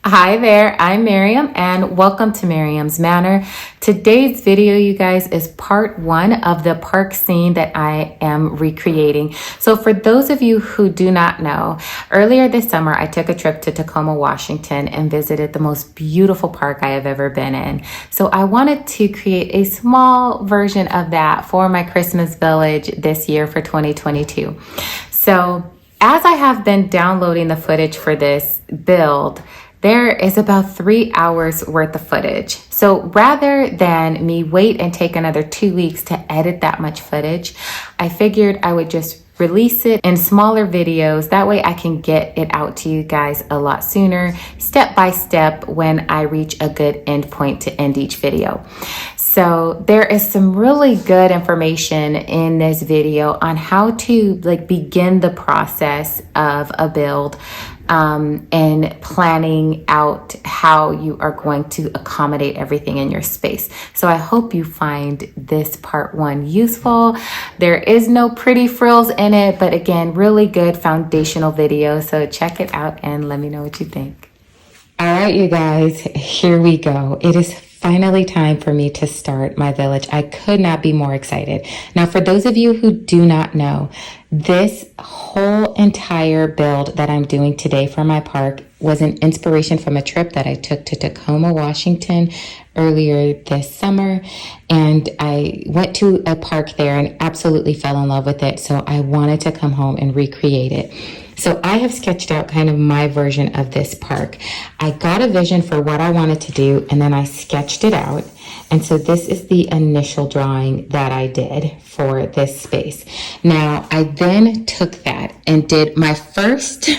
Hi there, I'm Miriam and welcome to Miriam's Manor. Today's video, you guys, is part one of the park scene that I am recreating. So for those of you who do not know, earlier this summer, I took a trip to Tacoma, Washington and visited the most beautiful park I have ever been in. So I wanted to create a small version of that for my Christmas village this year for 2022. So as I have been downloading the footage for this build, there is about 3 hours worth of footage. So rather than me wait and take another 2 weeks to edit that much footage, I figured I would just release it in smaller videos. That way I can get it out to you guys a lot sooner, step by step, when I reach a good end point to end each video. So there is some really good information in this video on how to begin the process of a build and planning out how you are going to accommodate everything in your space. So I hope you find this part one useful. There is no pretty frills in it, but again, really good foundational video. So check it out and let me know what you think. All right, you guys, here we go. It is finally time for me to start my village. I could not be more excited. Now, for those of you who do not know, this whole entire build that I'm doing today for my park was an inspiration from a trip that I took to Tacoma, Washington earlier this summer. And I went to a park there and absolutely fell in love with it. So I wanted to come home and recreate it. So I have sketched out kind of my version of this park. I got a vision for what I wanted to do, and then I sketched it out. And so this is the initial drawing that I did for this space. Now, I then took that and did my first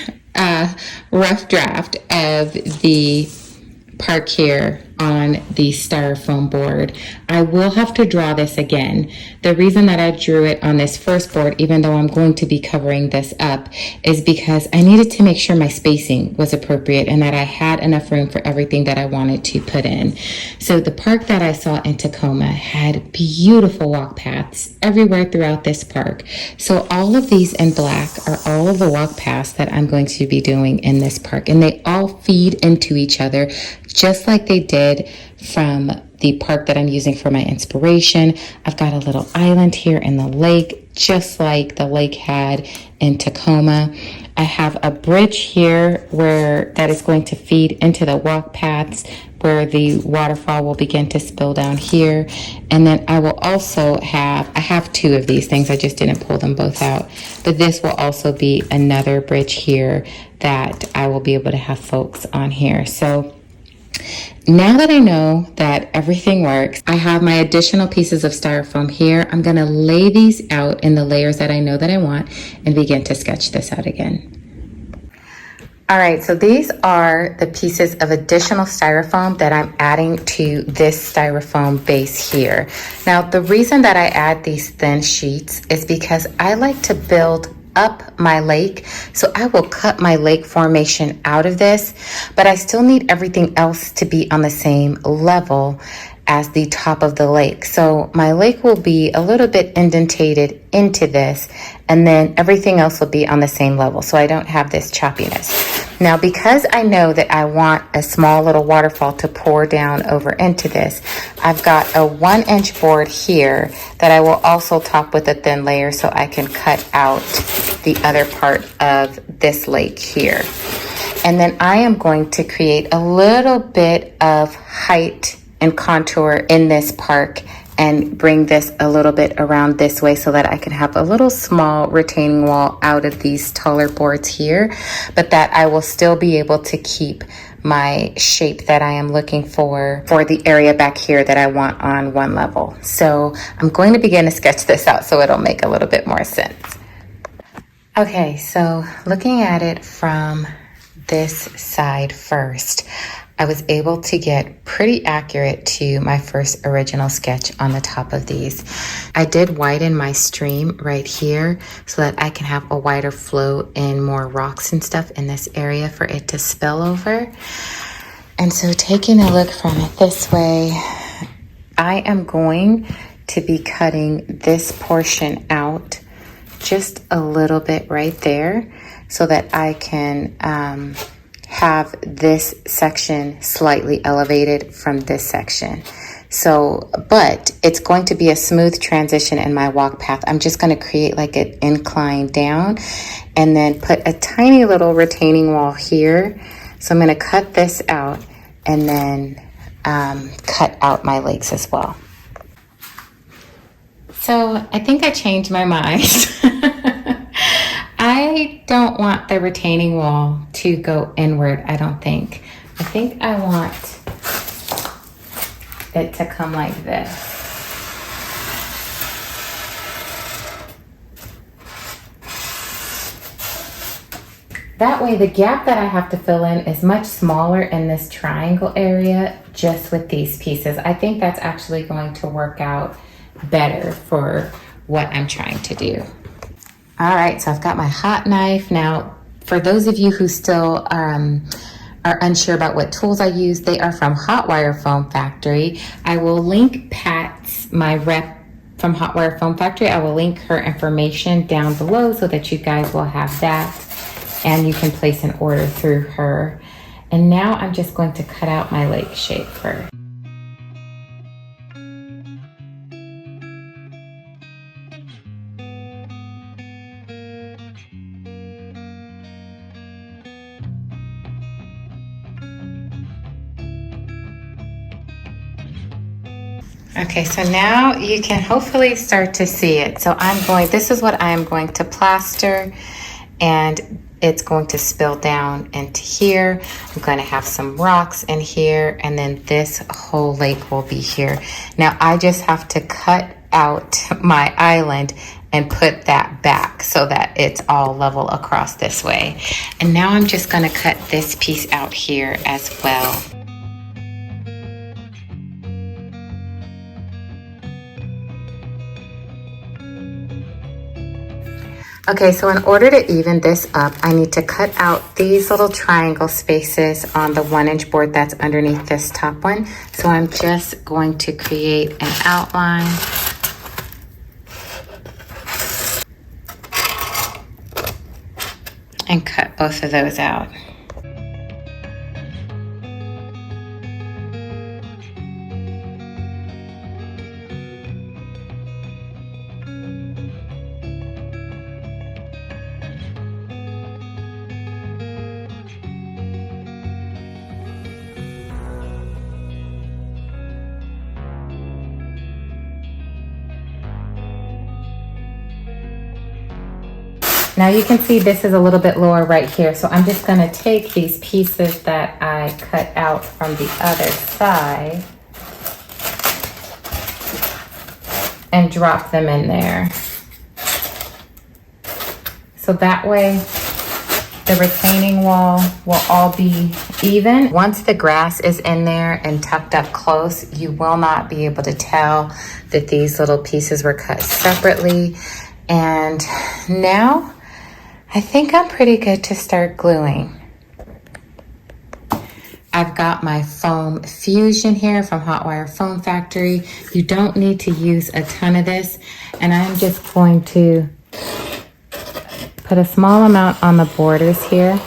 rough draft of the park here on the styrofoam board. I will have to draw this again. The reason that I drew it on this first board, even though I'm going to be covering this up, is because I needed to make sure my spacing was appropriate and that I had enough room for everything that I wanted to put in. So the park that I saw in Tacoma had beautiful walk paths everywhere throughout this park. So all of these in black are all of the walk paths that I'm going to be doing in this park, and they all feed into each other just like they did from the park that I'm using for my inspiration. I've got a little island here in the lake, just like the lake had in Tacoma. I have a bridge here that is going to feed into the walk paths where the waterfall will begin to spill down here. And then I will also I have two of these things, I just didn't pull them both out, but this will also be another bridge here that I will be able to have folks on here. So now that I know that everything works, I have my additional pieces of styrofoam here. I'm going to lay these out in the layers that I know that I want and begin to sketch this out again. All right, so these are the pieces of additional styrofoam that I'm adding to this styrofoam base here. Now, the reason that I add these thin sheets is because I like to build up my lake. So I will cut my lake formation out of this, but I still need everything else to be on the same level as the top of the lake. So my lake will be a little bit indentated into this, and then everything else will be on the same level, so I don't have this choppiness. Now, because I know that I want a small little waterfall to pour down over into this, I've got a 1-inch board here that I will also top with a thin layer so I can cut out the other part of this lake here. And then I am going to create a little bit of height and contour in this park and bring this a little bit around this way so that I can have a little small retaining wall out of these taller boards here, but that I will still be able to keep my shape that I am looking for the area back here that I want on one level. So I'm going to begin to sketch this out so it'll make a little bit more sense. Okay, so looking at it from this side first, I was able to get pretty accurate to my first original sketch on the top of these. I did widen my stream right here so that I can have a wider flow and more rocks and stuff in this area for it to spill over. And so taking a look from it this way, I am going to be cutting this portion out just a little bit right there so that I can have this section slightly elevated from this section. So, but it's going to be a smooth transition in my walk path. I'm just going to create like an incline down and then put a tiny little retaining wall here. So I'm going to cut this out and then cut out my legs as well. So I think I changed my mind. I don't want the retaining wall to go inward, I don't think. I think I want it to come like this. That way the gap that I have to fill in is much smaller in this triangle area just with these pieces. I think that's actually going to work out better for what I'm trying to do. All right, so I've got my hot knife. Now, for those of you who still are unsure about what tools I use, they are from Hot Wire Foam Factory. I will link Pat's, my rep from Hot Wire Foam Factory. I will link her information down below so that you guys will have that and you can place an order through her. And now I'm just going to cut out my leg shape first. Okay, so now you can hopefully start to see it. So this is what I'm going to plaster, and it's going to spill down into here. I'm going to have some rocks in here, and then this whole lake will be here. Now I just have to cut out my island and put that back so that it's all level across this way. And now I'm just going to cut this piece out here as well. Okay, so in order to even this up, I need to cut out these little triangle spaces on the 1-inch board that's underneath this top one. So I'm just going to create an outline. And cut both of those out. Now you can see this is a little bit lower right here. So I'm just gonna take these pieces that I cut out from the other side and drop them in there. So that way the retaining wall will all be even. Once the grass is in there and tucked up close, you will not be able to tell that these little pieces were cut separately. And now I think I'm pretty good to start gluing. I've got my foam fusion here from Hot Wire Foam Factory. You don't need to use a ton of this, and I'm just going to put a small amount on the borders here.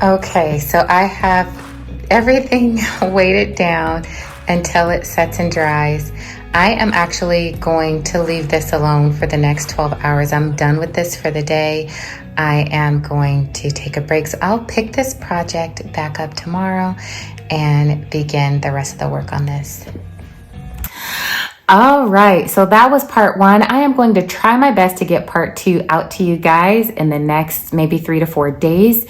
Okay, so I have everything weighted down until it sets and dries. I am actually going to leave this alone for the next 12 hours. I'm done with this for the day. I am going to take a break. So I'll pick this project back up tomorrow and begin the rest of the work on this. All right, so that was part 1. I am going to try my best to get part 2 out to you guys in the next maybe 3 to 4 days.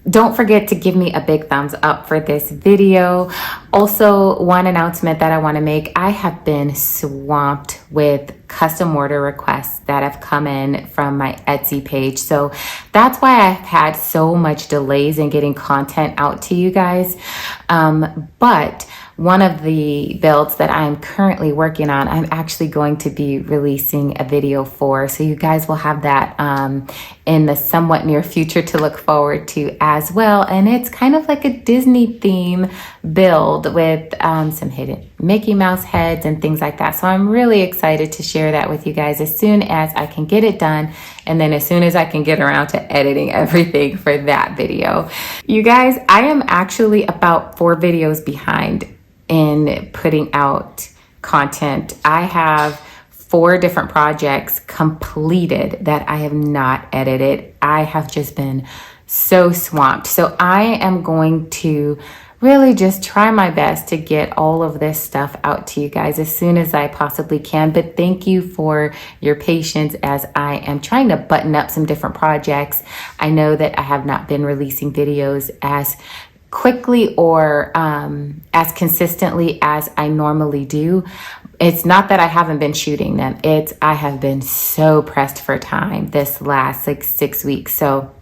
don't forget to give me a big thumbs up for this video. Also, one announcement that I want to make, I have been swamped with custom order requests that have come in from my Etsy page. So that's why I've had so much delays in getting content out to you guys. But one of the builds that I'm currently working on, I'm actually going to be releasing a video for. So you guys will have that in the somewhat near future to look forward to as well. And it's kind of like a Disney theme build with some hidden Mickey Mouse heads and things like that. So I'm really excited to share that with you guys as soon as I can get it done. And then as soon as I can get around to editing everything for that video. You guys, I am actually about 4 videos behind in putting out content. I have 4 different projects completed that I have not edited. I have just been so swamped. So I am going to really just try my best to get all of this stuff out to you guys as soon as I possibly can. But thank you for your patience as I am trying to button up some different projects. I know that I have not been releasing videos as quickly or as consistently as I normally do. It's not that I haven't been shooting them. I have been so pressed for time this last 6 weeks. So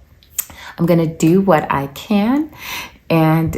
I'm going to do what I can and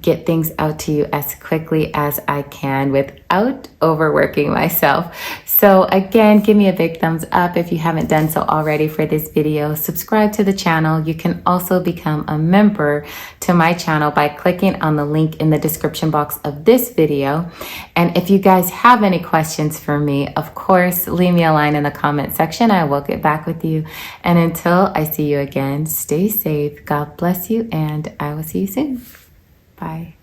get things out to you as quickly as I can without overworking myself. So again, give me a big thumbs up if you haven't done so already for this video. Subscribe to the channel. You can also become a member to my channel by clicking on the link in the description box of this video. And if you guys have any questions for me, of course, leave me a line in the comment section. I will get back with you. And until I see you again, stay safe. God bless you, and I will see you soon. Bye.